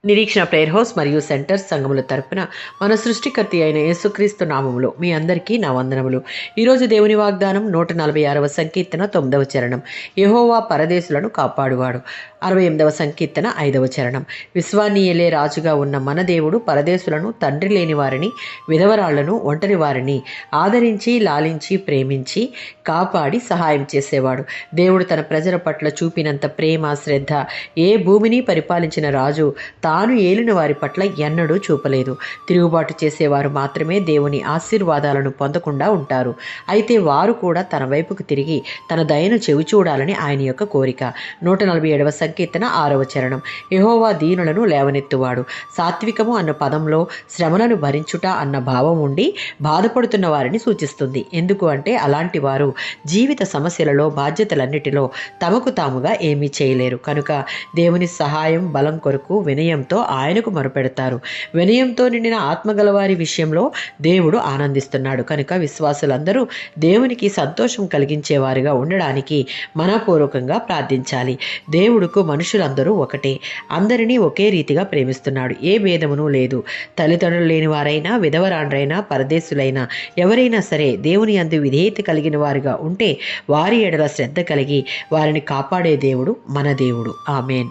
నిరీక్షణ prayer house మరియు centre సంఘముల తరపున మన సృష్టికర్త అయిన యేసుక్రీస్తు నామములో మీ అందరికీ నా వందనములు. ఈరోజు దేవుని వాగ్దానం 146వ సంకీర్తన 9వ చరణం. యెహోవా పరదేశులను కాపాడువాడు. 68వ సంకీర్తన 5వ చరణం. విశ్వానీయులే రాజుగా ఉన్న మన దేవుడు పరదేశులను, తండ్రి లేని వారిని, విధవరాళ్లను, ఒంటరి వారిని ఆదరించి, లాలించి, ప్రేమించి, కాపాడి సహాయం చేసేవాడు. దేవుడు తన ప్రజల పట్ల చూపినంత ప్రేమ, శ్రద్ధ ఏ భూమిని పరిపాలించిన రాజు తాను ఏలిన వారి పట్ల ఎన్నడూ చూపలేదు. తిరుగుబాటు చేసేవారు మాత్రమే దేవుని ఆశీర్వాదాలను పొందకుండా ఉంటారు. అయితే వారు కూడా తన వైపుకు తిరిగి తన దయను చెవిచూడాలని ఆయన యొక్క కోరిక. 147వ సంకీర్తన 6వ చరణం. యెహోవా దీనులను లేవనెత్తువాడు. సాత్వికము అన్న పదంలో శ్రమలను భరించుట అన్న భావం ఉండి బాధపడుతున్న వారిని సూచిస్తుంది. ఎందుకు అంటే అలాంటి వారు జీవిత సమస్యలలో, బాధ్యతలన్నిటిలో తమకు తాముగా ఏమీ చేయలేరు. కనుక దేవుని సహాయం, బలం కొరకు వినయంతో ఆయనకు మొరపెడతారు. వినయంతో నిండిన ఆత్మగలవారి విషయంలో దేవుడు ఆనందిస్తున్నాడు. కనుక విశ్వాసులందరూ దేవునికి సంతోషం కలిగించేవారుగా ఉండడానికి మనపూర్వకంగా ప్రార్థించాలి. దేవుడుకు మనుషులందరూ ఒకటే. అందరినీ ఒకే రీతిగా ప్రేమిస్తున్నాడు. ఏ భేదమును లేదు. తల్లిదండ్రులు లేని వారైనా, విధవరాండ్రైనా, పరదేశులైనా ఎవరైనా సరే దేవుని యందు విధేయత కలిగిన వారుగా ఉంటే వారి ఎడల శ్రద్ధ కలిగి వారిని కాపాడే దేవుడు మన దేవుడు. ఆమేన్.